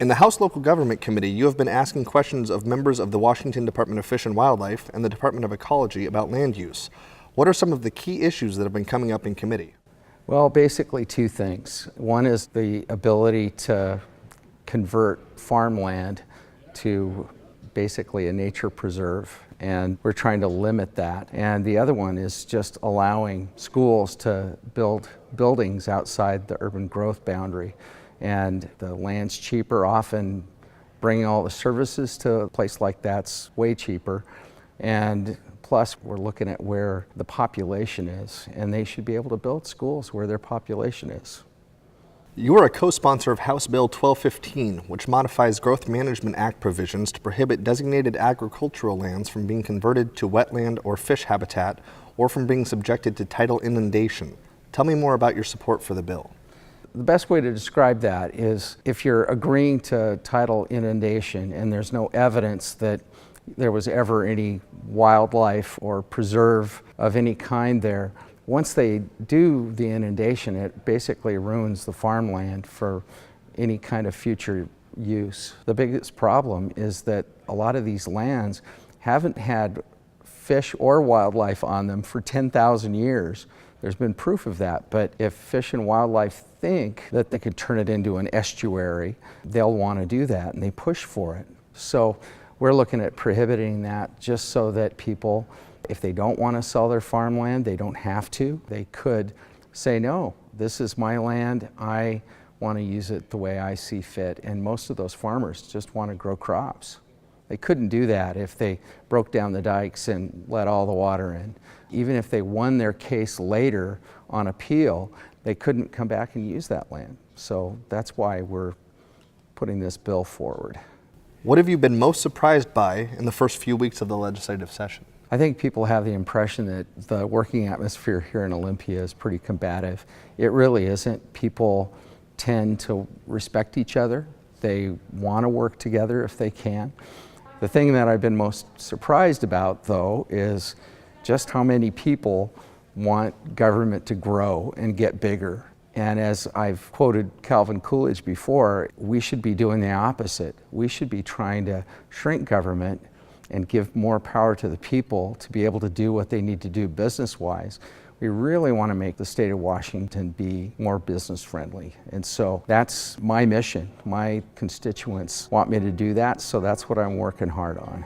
In the House Local Government Committee, you have been asking questions of members of the Washington Department of Fish and Wildlife and the Department of Ecology about land use. What are some of the key issues that have been coming up in committee? Well, basically two things. One is the ability to convert farmland to basically a nature preserve, and we're trying to limit that. And the other one is just allowing schools to build buildings outside the urban growth boundary. And the land's cheaper, often bringing all the services to a place like that's way cheaper. And plus, we're looking at where the population is, and they should be able to build schools where their population is. You are a co-sponsor of House Bill 1215, which modifies Growth Management Act provisions to prohibit designated agricultural lands from being converted to wetland or fish habitat, or from being subjected to tidal inundation. Tell me more about your support for the bill. The best way to describe that is if you're agreeing to tidal inundation and there's no evidence that there was ever any wildlife or preserve of any kind there, once they do the inundation, it basically ruins the farmland for any kind of future use. The biggest problem is that a lot of these lands haven't had fish or wildlife on them for 10,000 years. There's been proof of that, but if fish and wildlife think that they could turn it into an estuary, they'll want to do that, and they push for it. So we're looking at prohibiting that just so that people, if they don't want to sell their farmland, they don't have to. They could say, no, this is my land, I want to use it the way I see fit. And most of those farmers just want to grow crops. They couldn't do that if they broke down the dikes and let all the water in. Even if they won their case later on appeal, they couldn't come back and use that land. So that's why we're putting this bill forward. What have you been most surprised by in the first few weeks of the legislative session? I think people have the impression that the working atmosphere here in Olympia is pretty combative. It really isn't. People tend to respect each other. They want to work together if they can. The thing that I've been most surprised about, though, is just how many people want government to grow and get bigger. And as I've quoted Calvin Coolidge before, we should be doing the opposite. We should be trying to shrink government and give more power to the people to be able to do what they need to do business-wise. We really want to make the state of Washington be more business-friendly. And so that's my mission. My constituents want me to do that, so that's what I'm working hard on.